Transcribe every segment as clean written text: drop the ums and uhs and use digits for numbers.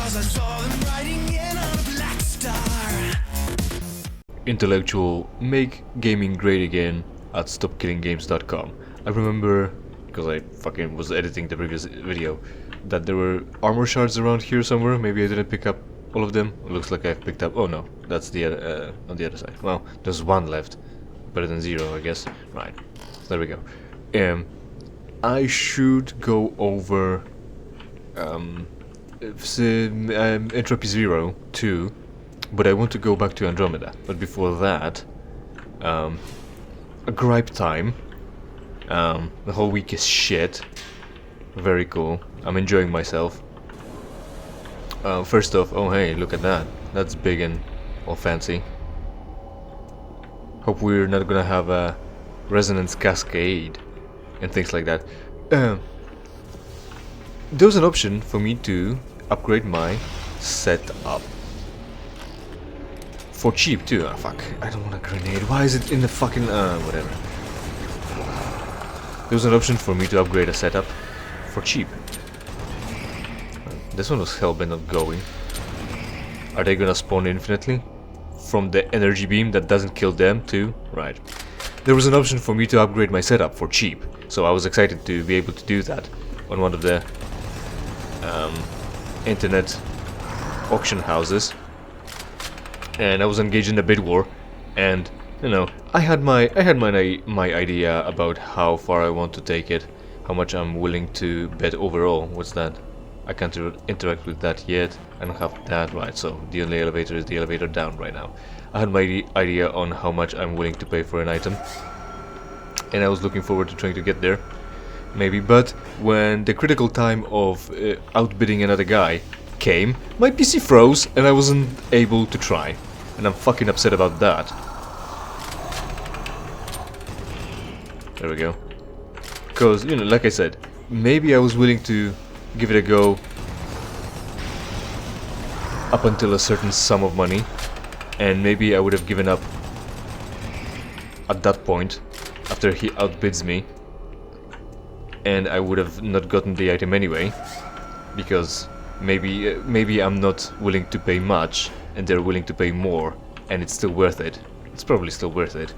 'cause I saw them riding in on a black star. Intellectual make gaming great again at stopkillinggames.com. I remember, because I fucking was editing the previous video, that there were armor shards around here somewhere. Maybe I didn't pick up all of them. It looks like I've picked up. Oh no, that's the on the other side. Well, there's one left. Better than zero, I guess. Right. There we go. I should go over Entropy 0 too, but I want to go back to Andromeda. But before that, a gripe time. The whole week is shit. Very cool. I'm enjoying myself. First off, oh hey, look at that. That's big and all fancy. Hope we're not gonna have a resonance cascade and things like that. There was an option for me to upgrade my setup for cheap too. Ah, fuck, I don't want a grenade. Why is it in the fucking whatever? There was an option for me to upgrade a setup for cheap. This one was hellbent on going. Are they gonna spawn infinitely from the energy beam that doesn't kill them too? Right. There was an option for me to upgrade my setup for cheap, so I was excited to be able to do that on one of the internet auction houses. And I was engaged in a bid war, and you know, I had my idea about how far I want to take it, how much I'm willing to bet overall. What's that? I can't interact with that yet. I don't have that. Right, so the only elevator is the elevator down right now. I had my idea on how much I'm willing to pay for an item, and I was looking forward to trying to get there, maybe. But when the critical time of outbidding another guy came, my PC froze and I wasn't able to try, and I'm fucking upset about that. There we go. Because, you know, like I said, maybe I was willing to give it a go up until a certain sum of money, and maybe I would have given up at that point after he outbids me, and I would have not gotten the item anyway, because maybe I'm not willing to pay much and they're willing to pay more, and it's still worth it. It's probably still worth it,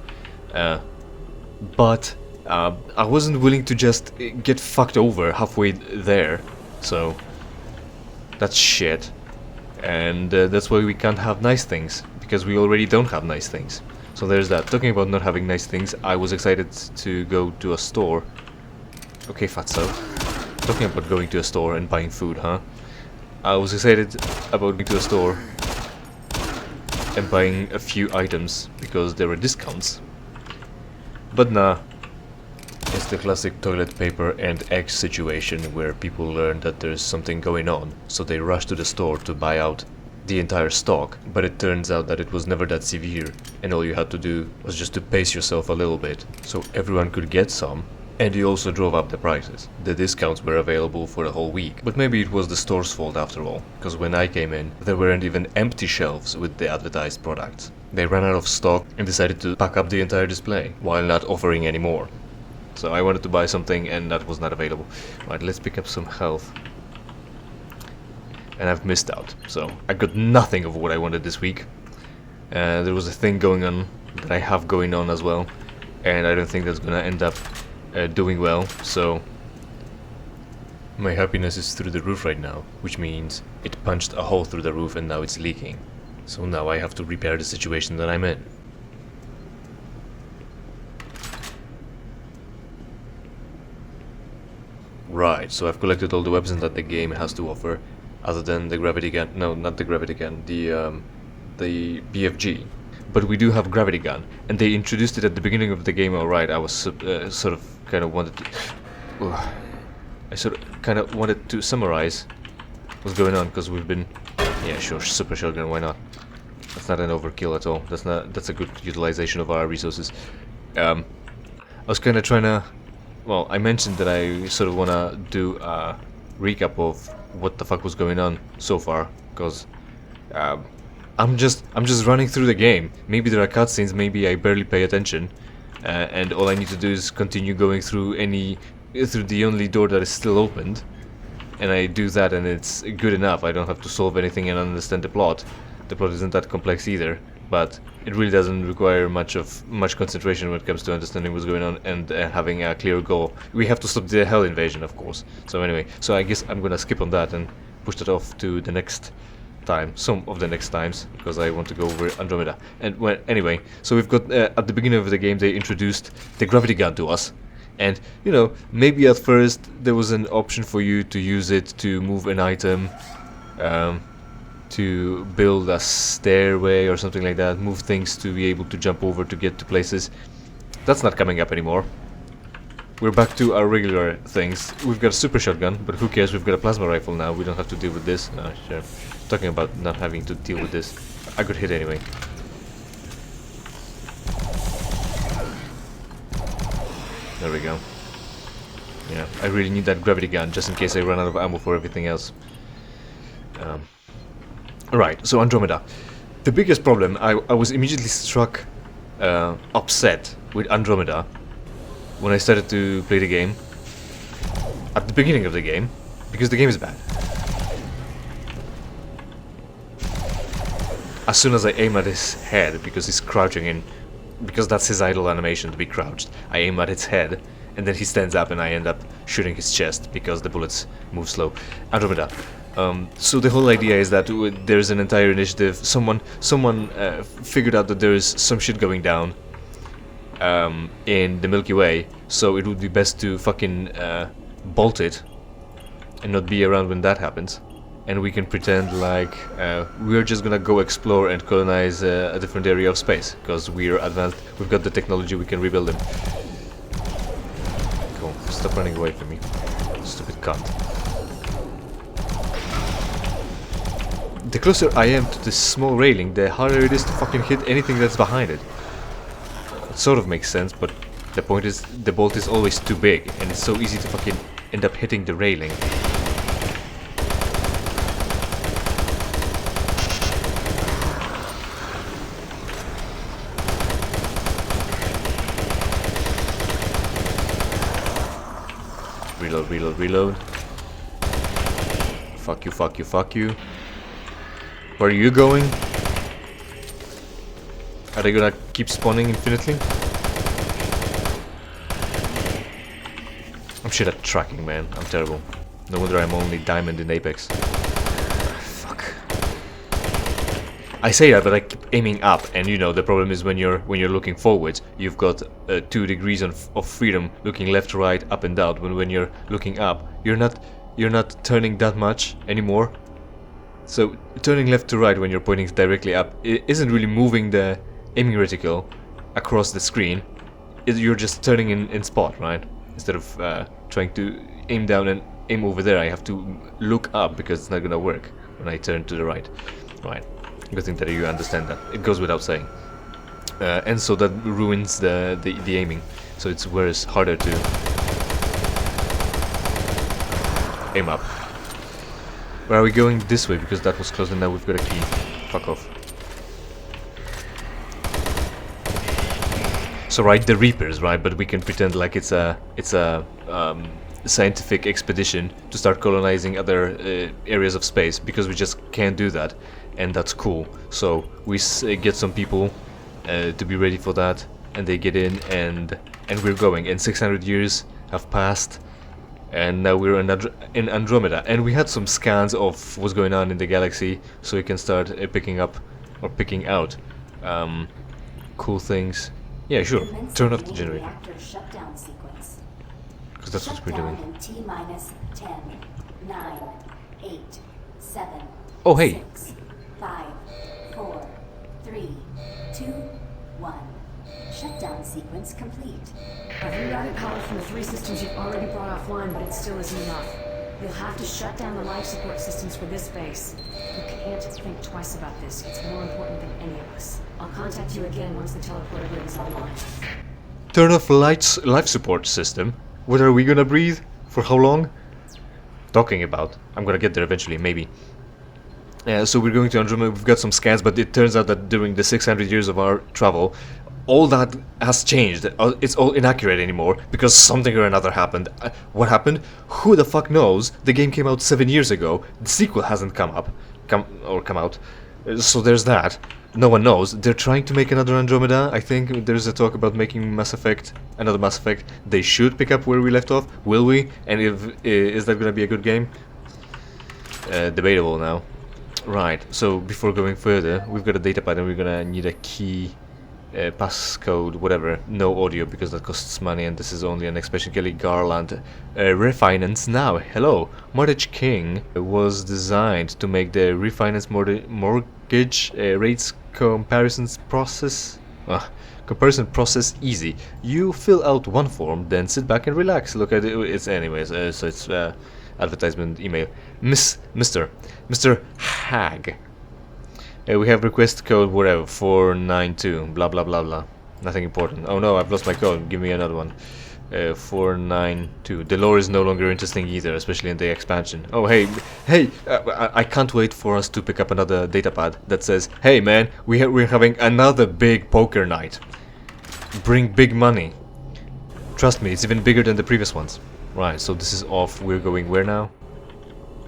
but I wasn't willing to just get fucked over halfway there. So that's shit, and that's why we can't have nice things, because we already don't have nice things. So there's that. Talking about not having nice things, I was excited to go to a store. Okay, fatso. Talking about going to a store and buying food, huh? I was excited about going to a store and buying a few items because there were discounts. But nah. It's the classic toilet paper and egg situation where people learn that there's something going on, so they rush to the store to buy out the entire stock, but it turns out that it was never that severe, and all you had to do was just to pace yourself a little bit, so everyone could get some, and you also drove up the prices. The discounts were available for the whole week, but maybe it was the store's fault after all, because when I came in, there weren't even empty shelves with the advertised products. They ran out of stock and decided to pack up the entire display, while not offering any more. So I wanted to buy something and that was not available. Right, let's pick up some health. And I've missed out. So I got nothing of what I wanted this week. There was a thing going on that I have going on as well. And I don't think that's gonna end up doing well. So my happiness is through the roof right now. Which means it punched a hole through the roof and now it's leaking. So now I have to repair the situation that I'm in. Right, so I've collected all the weapons that the game has to offer, other than the gravity gun. No, not the gravity gun, the BFG. But we do have gravity gun, and they introduced it at the beginning of the game. Alright, I was sort of kind of wanted to. I sort of kind of wanted to summarize what's going on, because we've been. Yeah, sure, super shotgun. Why not? That's not an overkill at all. That's a good utilization of our resources. I was kind of trying to. Well, I mentioned that I sort of want to do a recap of what the fuck was going on so far, because I'm just running through the game. Maybe there are cutscenes, maybe I barely pay attention, and all I need to do is continue going through the only door that is still opened, and I do that and it's good enough. I don't have to solve anything and understand the plot. The plot isn't that complex either, but it really doesn't require much concentration when it comes to understanding what's going on and having a clear goal. We have to stop the Hell invasion, of course. So anyway, so I guess I'm gonna skip on that and push that off to the next time, some of the next times, because I want to go over Andromeda. And well, anyway, so we've got at the beginning of the game they introduced the gravity gun to us. And, you know, maybe at first there was an option for you to use it to move an item, to build a stairway or something like that, move things to be able to jump over to get to places. That's not coming up anymore. We're back to our regular things. We've got a super shotgun, but who cares, we've got a plasma rifle now, we don't have to deal with this. No, sure. Talking about not having to deal with this. I got hit anyway. There we go. Yeah, I really need that gravity gun just in case I run out of ammo for everything else. Right, so Andromeda. The biggest problem, I was immediately struck upset with Andromeda when I started to play the game. At the beginning of the game, because the game is bad. As soon as I aim at his head, because he's crouching in, because that's his idle animation to be crouched, I aim at its head, and then he stands up and I end up shooting his chest because the bullets move slow. Andromeda. So the whole idea is that there's an entire initiative. Someone figured out that there's some shit going down in the Milky Way, so it would be best to fucking bolt it and not be around when that happens. And we can pretend like we're just gonna go explore and colonize a different area of space, because we're advanced, we've got the technology, we can rebuild them. Cool, stop running away from me, stupid cunt. The closer I am to this small railing, the harder it is to fucking hit anything that's behind it. It sort of makes sense, but the point is, the bolt is always too big, and it's so easy to fucking end up hitting the railing. Reload, reload, reload. Fuck you, fuck you, fuck you. Where are you going? Are they gonna keep spawning infinitely? I'm shit at tracking, man. I'm terrible. No wonder I'm only diamond in Apex. Fuck. I say that, but I keep aiming up, and you know the problem is when you're looking forwards, you've got 2 degrees of freedom, looking left, right, up and down. When you're looking up, you're not turning that much anymore. So turning left to right when you're pointing directly up isn't really moving the aiming reticle across the screen. You're just turning in spot, right? Instead of trying to aim down and aim over there, I have to look up because it's not gonna work when I turn to the right. Right. Good thing that you understand that. It goes without saying. And so that ruins the aiming. So it's worse, harder to aim up. Where are we going? This way, because that was closed and now we've got a key. Fuck off. So right, the Reapers, right? But we can pretend like it's a scientific expedition to start colonizing other areas of space, because we just can't do that, and that's cool. So we get some people to be ready for that, and they get in, and we're going. And 600 years have passed. And now we're in Andromeda, and we had some scans of what's going on in the galaxy, so we can start picking up or picking out cool things. Yeah, sure. Turn off the generator. Because that's what we're doing. Oh, hey. 6, 5, 4, 3, 2, 1. Shutdown sequence complete. I've rerouted power from the 3 systems you've already brought offline, but it still isn't enough. You'll have to shut down the life support systems for this base. You can't think twice about this. It's more important than any of us. I'll contact you again once the teleporter grid is online. Turn off life support system? What are we gonna breathe? For how long? Talking about. I'm gonna get there eventually, maybe. So we're going to Andromeda. We've got some scans, but it turns out that during the 600 years of our travel, all that has changed. It's all inaccurate anymore because something or another happened. What happened? Who the fuck knows? The game came out 7 years ago. The sequel hasn't come out. So there's that. No one knows. They're trying to make another Andromeda. I think there's a talk about making Mass Effect, another Mass Effect. They should pick up where we left off. Will we? And is that gonna be a good game? Debatable now. Right, so before going further, we've got a datapad and we're gonna need a key, passcode, whatever. No audio because that costs money, and this is only an expansion. Kelly Garland. Refinance now. Hello. Mortgage King was designed to make the refinance mortgage rates comparison process easy. You fill out one form, then sit back and relax. Look at it. It's anyways. So it's advertisement email. Mr. Hag. We have request code whatever 492 blah blah blah blah. Nothing important. Oh no, I've lost my code. Give me another one. 492. The lore is no longer interesting either, especially in the expansion. Oh hey, I can't wait for us to pick up another datapad that says, hey man, we're having another big poker night. Bring big money. Trust me, it's even bigger than the previous ones. Right, so this is off. We're going where now?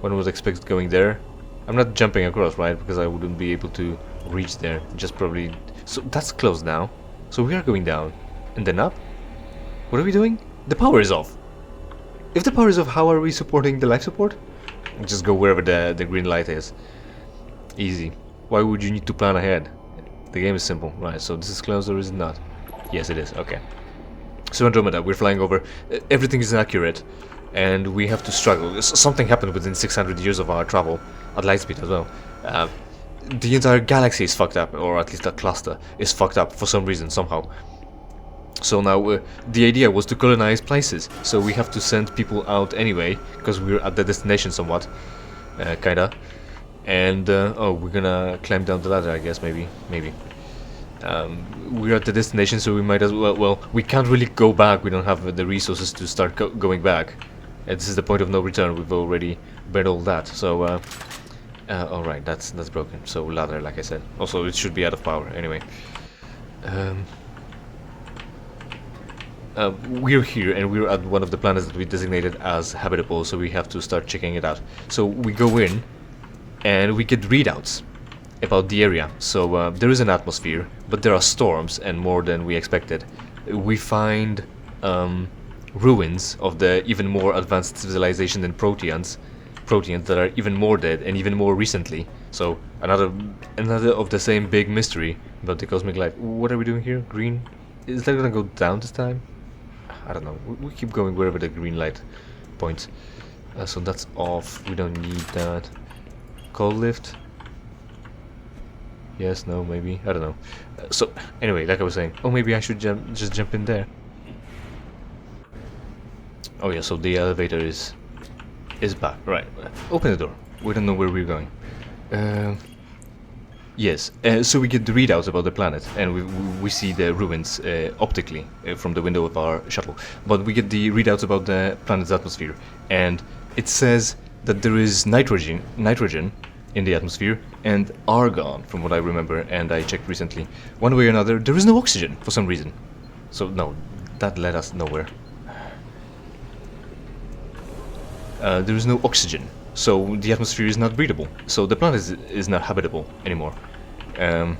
One was expected going there. I'm not jumping across, right? Because I wouldn't be able to reach there. Just probably... So that's closed now. So we are going down. And then up? What are we doing? The power is off. If the power is off, how are we supporting the life support? Just go wherever the green light is. Easy. Why would you need to plan ahead? The game is simple. Right, so this is closed or is it not? Yes, it is. Okay. So Andromeda, we're flying over. Everything is inaccurate, and we have to struggle. Something happened within 600 years of our travel, at light speed as well. The entire galaxy is fucked up, or at least that cluster is fucked up for some reason, somehow. So now, the idea was to colonize places, so we have to send people out anyway, because we're at the destination somewhat, kinda. And, oh, we're gonna climb down the ladder, I guess, maybe. We're at the destination, so we might as well, we can't really go back. We don't have the resources to start going back. This is the point of no return. We've already burned all that. So, alright, that's broken. So ladder, like I said. Also, it should be out of power anyway. We're here, and we're at one of the planets that we designated as habitable. So we have to start checking it out. So we go in, and we get readouts about the area. So there is an atmosphere, but there are storms, and more than we expected. We find ruins of the even more advanced civilization than Proteans that are even more dead and even more recently. So another of the same big mystery about the cosmic life. What are we doing here? Green? Is that gonna go down this time? I don't know. We keep going wherever the green light points. So that's off. We don't need that. Cold lift. Yes, no, maybe, I don't know. So, anyway, like I was saying, oh, maybe I should just jump in there. Oh yeah, so the elevator is back, right. Open the door. We don't know where we're going. Yes, so we get the readouts about the planet, and we see the ruins optically from the window of our shuttle. But we get the readouts about the planet's atmosphere, and it says that there is nitrogen in the atmosphere, and argon, from what I remember, and I checked recently. One way or another, there is no oxygen for some reason. So no, that led us nowhere. There is no oxygen, so the atmosphere is not breathable. So the planet is not habitable anymore. If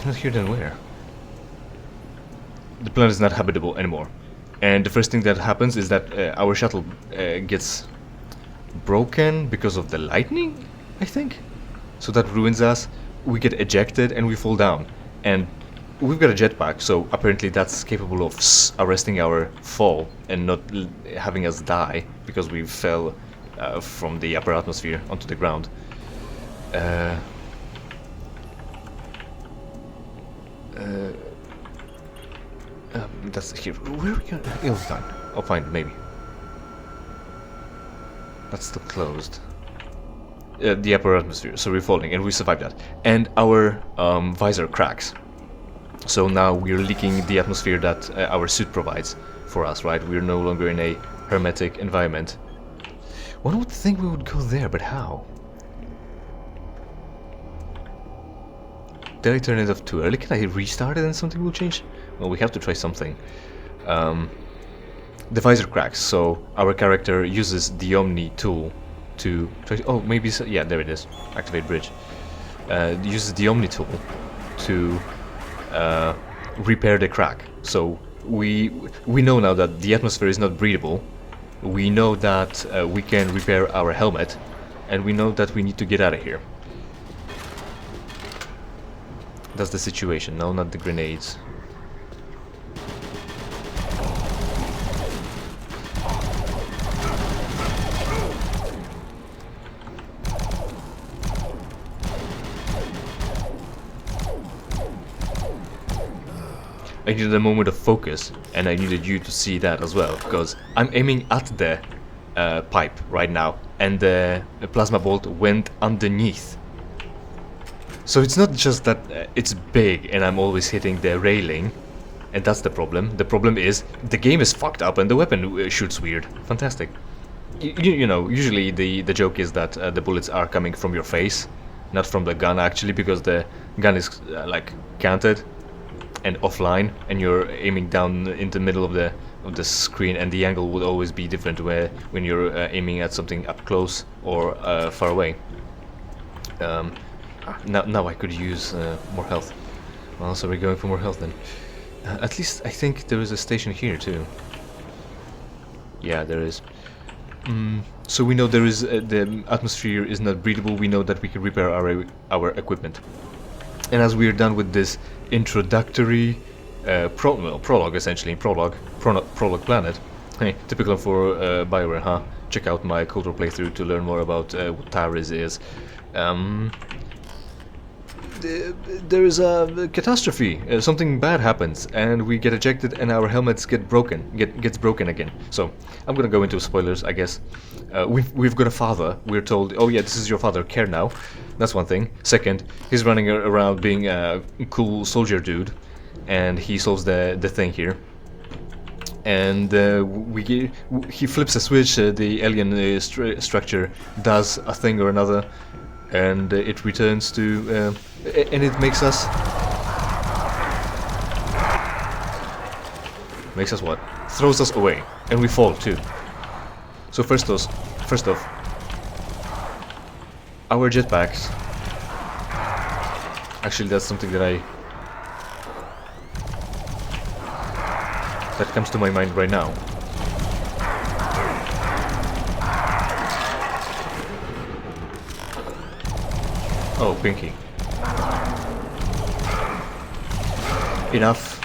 not here, then where? The planet is not habitable anymore. And the first thing that happens is that our shuttle gets broken because of the lightning, I think. So that ruins us. We get ejected and we fall down. And we've got a jetpack, so apparently that's capable of arresting our fall and not having us die because we fell from the upper atmosphere onto the ground. That's here. Where are we going? Oh, fine. I'll find it, maybe. That's still closed. The upper atmosphere, so we're falling, and we survived that. And our visor cracks. So now we're leaking the atmosphere that our suit provides for us, right? We're no longer in a hermetic environment. One would think we would go there, but how? Did I turn it off too early? Can I restart it and something will change? Well, we have to try something. The visor cracks, so our character uses the Omni tool to try to, oh, maybe, yeah, there it is. Activate bridge. Uses the Omni tool to repair the crack. So we know now that the atmosphere is not breathable. We know that we can repair our helmet, and we know that we need to get out of here. That's the situation. No, not the grenades. I needed a moment of focus, and I needed you to see that as well, because I'm aiming at the pipe right now, and the plasma bolt went underneath. So it's not just that it's big and I'm always hitting the railing, and that's the problem. The problem is the game is fucked up and the weapon shoots weird. Fantastic. You know, usually the joke is that the bullets are coming from your face, not from the gun actually, because the gun is like canted and offline, and you're aiming down in the middle of the screen, and the angle would always be different when you're aiming at something up close or far away. Now I could use more health. Well, so we're going for more health then. At least I think there is a station here too. Yeah, there is. So we know there is the atmosphere is not breathable. We know that we can repair our equipment. And as we are done with this introductory prologue, essentially prologue planet, hey, typical for Bioware, huh? Check out my Cold War playthrough to learn more about what Tyrus is. There is a catastrophe. Something bad happens, and we get ejected, and our helmets gets broken again. So I'm gonna go into spoilers, I guess. We've got a father. We're told, oh yeah, this is your father. Care now. That's one thing. Second, he's running around being a cool soldier dude, and he solves the thing here. And he flips a switch. The alien structure does a thing or another, and it returns to. And it makes us what? Throws us away, and we fall too. So first off, our jetpacks. Actually, that's something that comes to my mind right now. Oh, Pinky. Enough.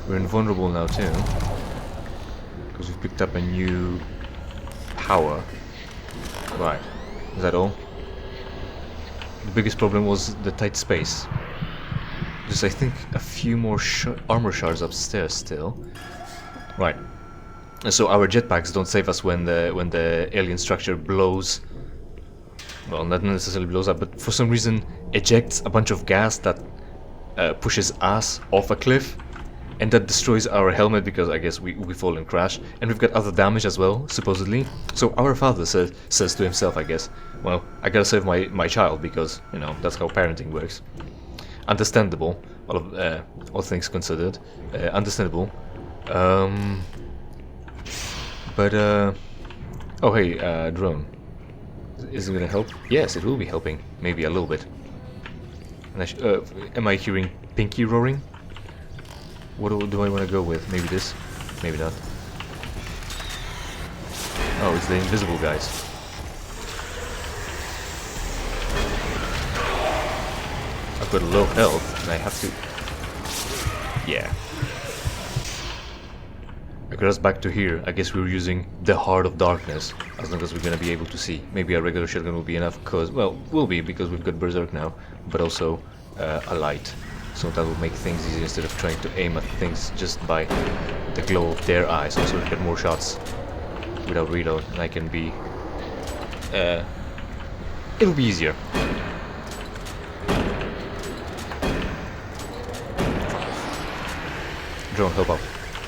We're invulnerable now too, because we've picked up a new power. Right, is that all? The biggest problem was the tight space. There's, I think, a few more armor shards upstairs still. Right. And so our jetpacks don't save us when the alien structure blows. Well, not necessarily blows up, but for some reason ejects a bunch of gas that pushes us off a cliff, and that destroys our helmet because I guess we fall and crash, and we've got other damage as well, supposedly. So our father says to himself, I guess, well, I gotta save my child because, you know, that's how parenting works. Understandable, all things considered, understandable. But oh hey, drone. Is it gonna help? Yes, it will be helping. Maybe a little bit. And am I hearing Pinky roaring? What do I want to go with? Maybe this? Maybe not. Oh, it's the invisible guys. I've got low health, and I have to... Yeah. I got us back to here. I guess we were using the Heart of Darkness, as long as we're gonna be able to see. Maybe a regular shotgun will be enough, because, well, will be, because we've got Berserk now, but also a light. So that will make things easier instead of trying to aim at things just by the glow of their eyes. Also, we get more shots without reload, and I can be... it'll be easier. Drone, help out.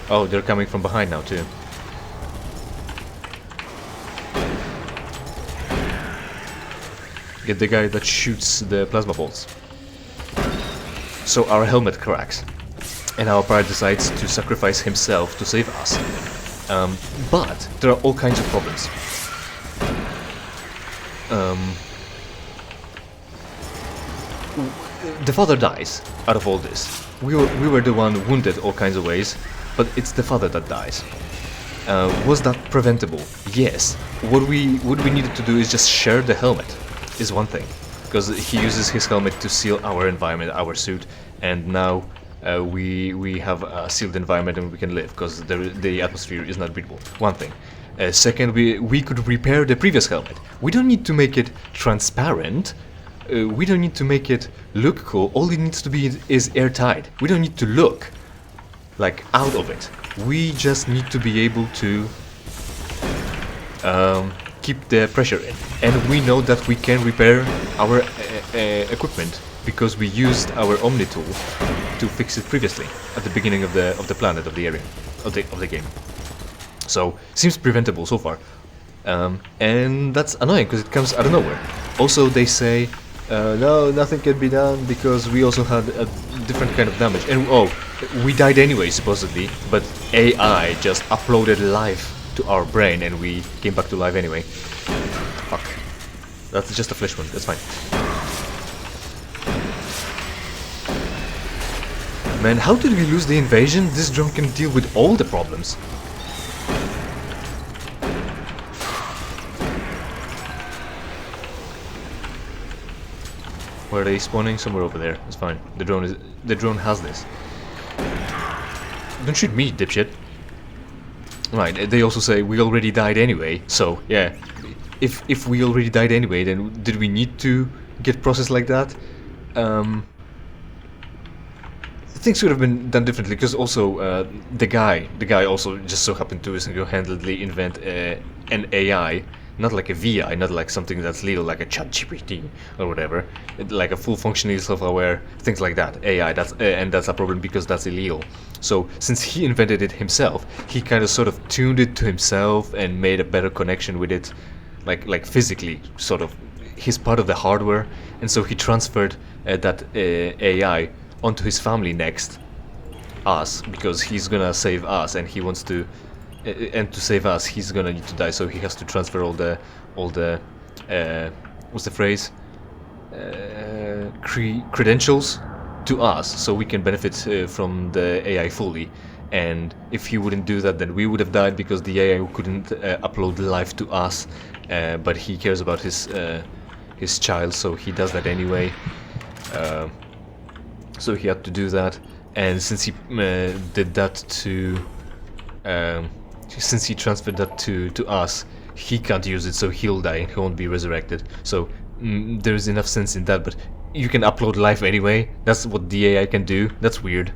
Oh, they're coming from behind now too. the guy that shoots the plasma bolts. So our helmet cracks, and our pirate decides to sacrifice himself to save us. But there are all kinds of problems. The father dies out of all this. We were the one wounded all kinds of ways, but it's the father that dies. Was that preventable? Yes. What we needed to do is just share the helmet, is one thing, because he uses his helmet to seal our environment, our suit, and now we have a sealed environment and we can live because the atmosphere is not breathable. One thing. Second, we could repair the previous helmet. We don't need to make it transparent. We don't need to make it look cool. All it needs to be is airtight. We don't need to look like out of it. We just need to be able to keep the pressure in, and we know that we can repair our equipment because we used our Omni tool to fix it previously at the beginning of the planet, of the area, of the game. So seems preventable so far, and that's annoying because it comes out of nowhere. Also, they say no, nothing can be done because we also had a different kind of damage, and we died anyway supposedly, but AI just uploaded life to our brain and we came back to life anyway. Fuck. That's just a flesh wound, that's fine. Man, how did we lose the invasion? This drone can deal with all the problems. Where are they spawning? Somewhere over there. It's fine. The drone has this. Don't shoot me, dipshit. Right, they also say we already died anyway, so yeah. If we already died anyway, then did we need to get processed like that? Things could have been done differently, because also the guy also just so happened to single-handedly invent an AI, not like a VI, not like something that's legal like a ChatGPT or whatever, like a full functioning self-aware, things like that. AI, and that's a problem because that's illegal. So since he invented it himself, he kind of sort of tuned it to himself and made a better connection with it, like physically, sort of. He's part of the hardware, and so he transferred that AI onto his family next, us, because he's gonna save us, and he wants to, and to save us, he's gonna need to die. So he has to transfer all the what's the phrase? Credentials to us, so we can benefit from the AI fully. And if he wouldn't do that, then we would have died because the AI couldn't upload life to us. But he cares about his child, so he does that anyway. So he had to do that, and since he did that to, since he transferred that to us, he can't use it, so he'll die. He won't be resurrected. So there is enough sense in that. But you can upload life anyway. That's what the AI can do. That's weird.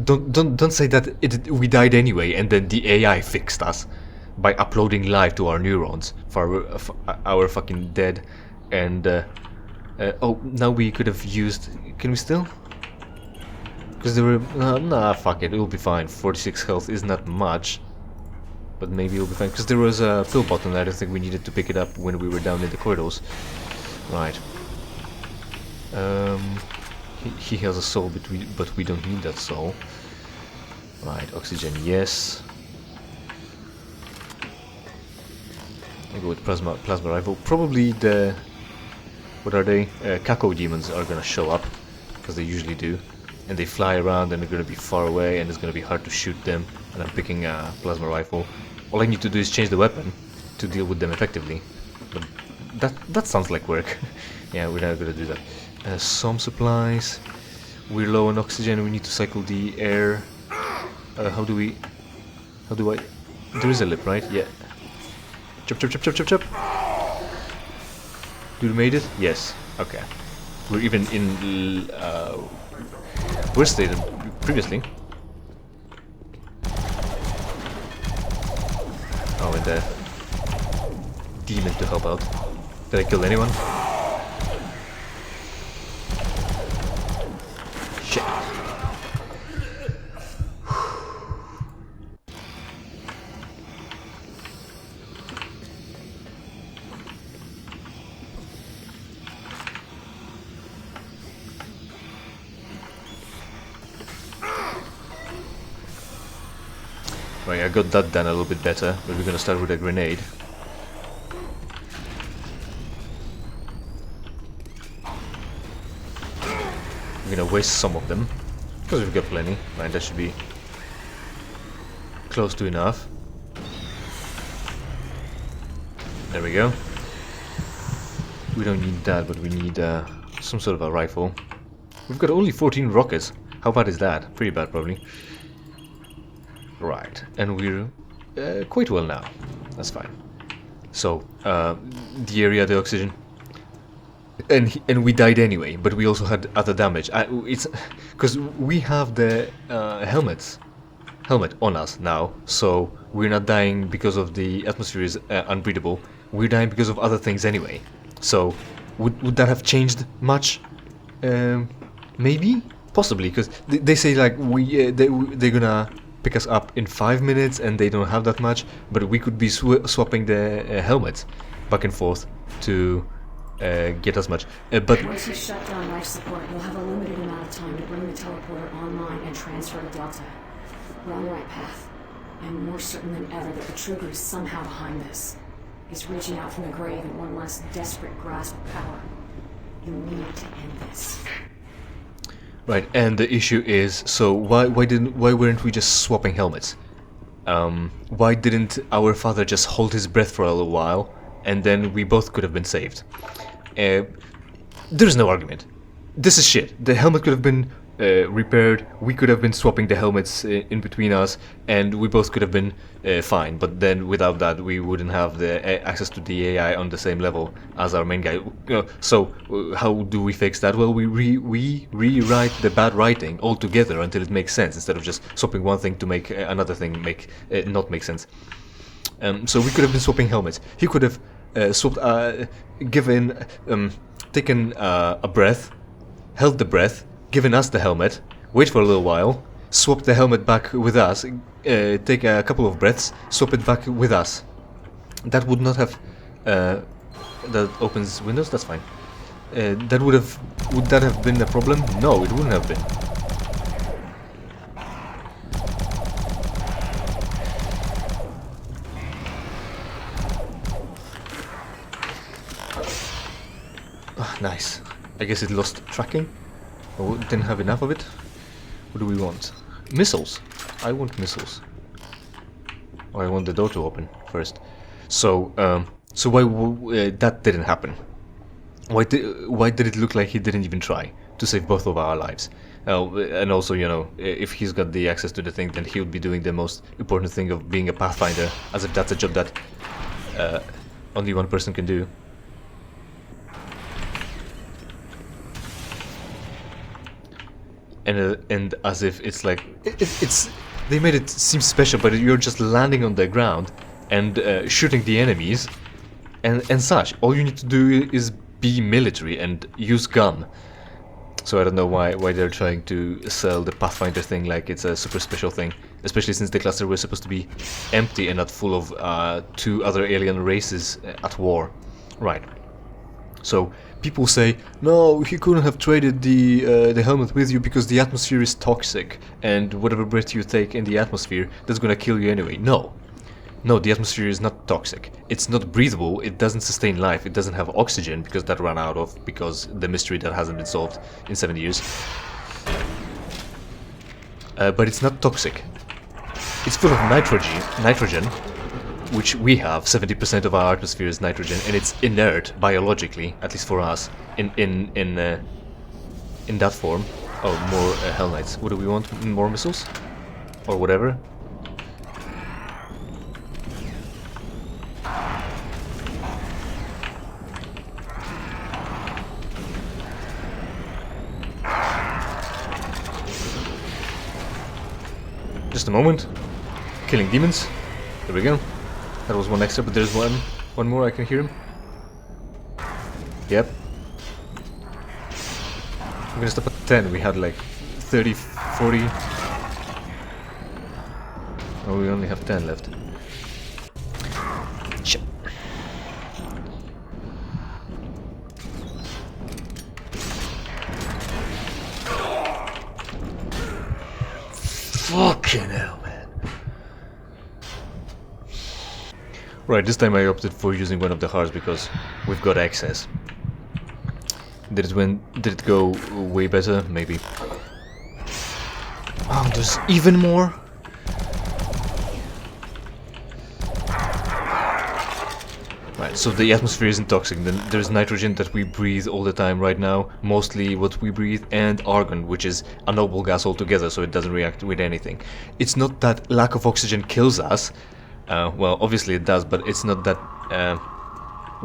Don't say that we died anyway, and then the AI fixed us by uploading life to our neurons for our fucking dead. And oh, now we could have used. Can we still? Because there were... nah, fuck it, it'll be fine. 46 health is not much. But maybe it'll be fine. Because there was a pill button, I don't think we needed to pick it up when we were down in the corridors. Right. He has a soul, but we don't need that soul. Right, oxygen, yes. I'll go with plasma rifle. Probably the... what are they? Kako demons are gonna show up. Because they usually do. And they fly around and they're going to be far away and it's going to be hard to shoot them, and I'm picking a plasma rifle. All I need to do is change the weapon to deal with them effectively. But that sounds like work. Yeah, we're not going to do that. Some supplies. We're low on oxygen, we need to cycle the air. How do I... There is a lip, right? Yeah. Chop, chop, chop, chop, chop, chop. We made it? Yes. Okay. We're even in... worse state than previously. Oh, and the demon to help out. Did I kill anyone? Shit. Right, I got that done a little bit better, but we're gonna start with a grenade. We're gonna waste some of them, because we've got plenty. Right, that should be close to enough. There we go. We don't need that, but we need some sort of a rifle. We've got only 14 rockets. How bad is that? Pretty bad, probably. Right, and we're quite well now. That's fine. So, the area, the oxygen, and we died anyway. But we also had other damage. It's because we have the helmet on us now, so we're not dying because of the atmosphere is unbreathable. We're dying because of other things anyway. So, would that have changed much? Maybe, possibly, because they say like they're gonna pick us up in 5 minutes, and they don't have that much. But we could be swapping the helmets back and forth to get as much. But Once you shut down life support, you'll have a limited amount of time to bring the teleporter online and transfer to Delta. We're on the right path. I'm more certain than ever that the trigger is somehow behind this. He's reaching out from the grave in one last desperate grasp of power. You need to end this. right, and the issue is, so why weren't we just swapping helmets? Why didn't our father just hold his breath for a little while, and then we both could have been saved? There's no argument. This is shit. The helmet could have been repaired. We could have been swapping the helmets in between us, and we both could have been fine. But then, without that, we wouldn't have the access to the AI on the same level as our main guy. So, how do we fix that? Well, we rewrite the bad writing altogether until it makes sense, instead of just swapping one thing to make another thing not make sense. So we could have been swapping helmets. He could have swapped, taken a breath, held the breath, given us the helmet, wait for a little while, swap the helmet back with us, take a couple of breaths, swap it back with us. That would not have... that opens windows? That's fine. Would that have been a problem? No, it wouldn't have been. Oh, nice. I guess it lost tracking. Oh, didn't have enough of it. What do we want? Missiles. I want missiles. Or I want the door to open first. So, why that didn't happen? Why did it look like he didn't even try to save both of our lives? And also, you know, if he's got the access to the thing, then he would be doing the most important thing of being a pathfinder, as if that's a job that only one person can do. And as if it's like it's they made it seem special, but you're just landing on the ground and shooting the enemies and such. All you need to do is be military and use gun. So I don't know why they're trying to sell the Pathfinder thing like it's a super special thing, especially since the cluster was supposed to be empty and not full of two other alien races at war. Right. So people say, no, he couldn't have traded the helmet with you because the atmosphere is toxic, and whatever breath you take in the atmosphere, that's gonna kill you anyway. No, the atmosphere is not toxic. It's not breathable. It doesn't sustain life. It doesn't have oxygen because that ran out of because the mystery that hasn't been solved in 70 years. But it's not toxic. It's full of nitrogen. Which we have. 70% of our atmosphere is nitrogen, and it's inert biologically, at least for us, in that form. Oh, more Hell Knights. What do we want? More missiles, or whatever. Just a moment. Killing demons. There we go. That was one extra, but there's one more. I can hear him. Yep. I'm gonna stop at 10. We had like 30, 40. Oh, we only have 10 left. Shit. Fucking hell, man. Right, this time I opted for using one of the hearts because we've got access. Did it go way better? Maybe. Oh, there's even more? Right, so the atmosphere isn't toxic, then there's nitrogen that we breathe all the time right now, mostly what we breathe, and argon, which is a noble gas altogether, so it doesn't react with anything. It's not that lack of oxygen kills us, well, obviously it does, but it's not that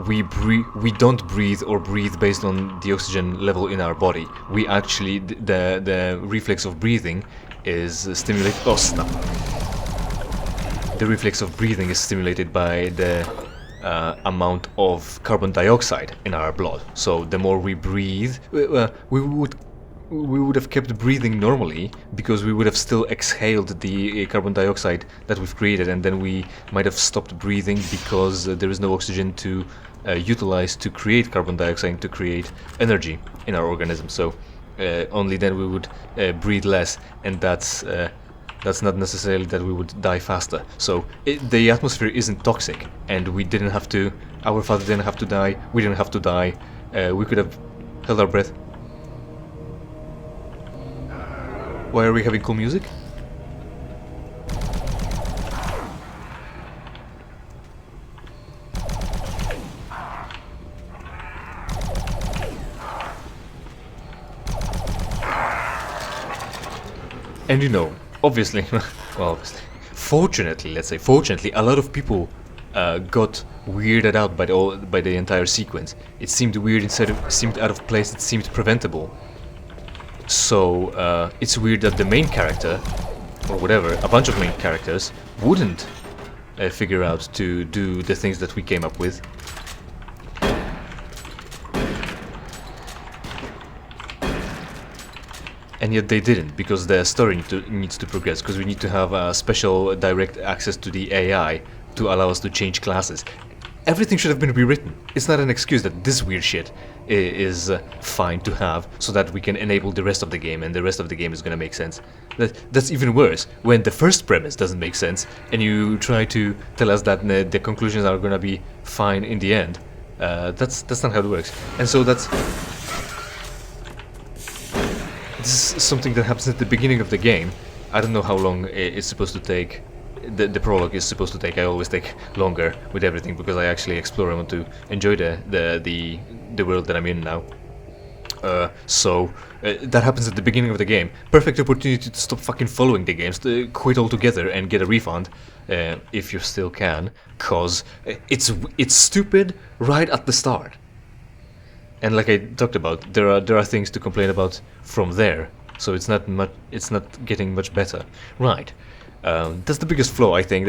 we don't breathe or breathe based on the oxygen level in our body. We actually, the reflex of breathing is stimulated, oh stop. The reflex of breathing is stimulated by the amount of carbon dioxide in our blood. So the more we breathe, we would have kept breathing normally because we would have still exhaled the carbon dioxide that we've created, and then we might have stopped breathing because there is no oxygen to utilize to create carbon dioxide, to create energy in our organism. So only then we would breathe less, and that's not necessarily that we would die faster. So the atmosphere isn't toxic, and we didn't have to, our father didn't have to die, we didn't have to die, we could have held our breath. Why are we having cool music? And you know, obviously, well, obviously, fortunately, let's say, fortunately, a lot of people got weirded out by the entire sequence. It seemed weird, instead of seemed out of place, it seemed preventable. So it's weird that the main character, or whatever, a bunch of main characters, wouldn't figure out to do the things that we came up with. And yet they didn't, because the story needs to progress, because we need to have special direct access to the AI to allow us to change classes. Everything should have been rewritten. It's not an excuse that this weird shit is fine to have, so that we can enable the rest of the game, and the rest of the game is gonna make sense. That's even worse, when the first premise doesn't make sense, and you try to tell us that the conclusions are gonna be fine in the end. That's not how it works. And so this is something that happens at the beginning of the game. I don't know how long it's supposed to take. The prologue is supposed to take. I always take longer with everything because I actually explore. I want to enjoy the world that I'm in now. So that happens at the beginning of the game. Perfect opportunity to stop fucking following the games, to quit altogether and get a refund, if you still can, cause it's stupid right at the start. And like I talked about, there are things to complain about from there. So it's not getting much better, right? That's the biggest flaw, I think.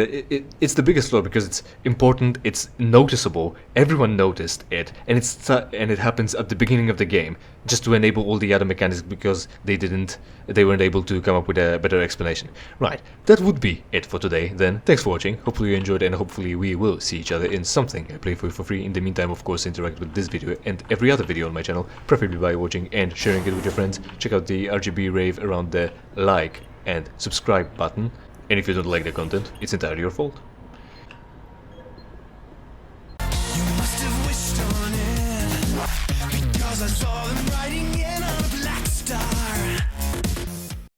It's the biggest flaw because it's important, it's noticeable, everyone noticed it, and it happens at the beginning of the game, just to enable all the other mechanics because they weren't able to come up with a better explanation. Right, that would be it for today then. Thanks for watching, hopefully you enjoyed, and hopefully we will see each other in something I play for you for free. In the meantime, of course, interact with this video and every other video on my channel, preferably by watching and sharing it with your friends. Check out the RGB rave around the like and subscribe button. And if you don't like the content, it's entirely your fault. You must have wished on it, because I saw them writing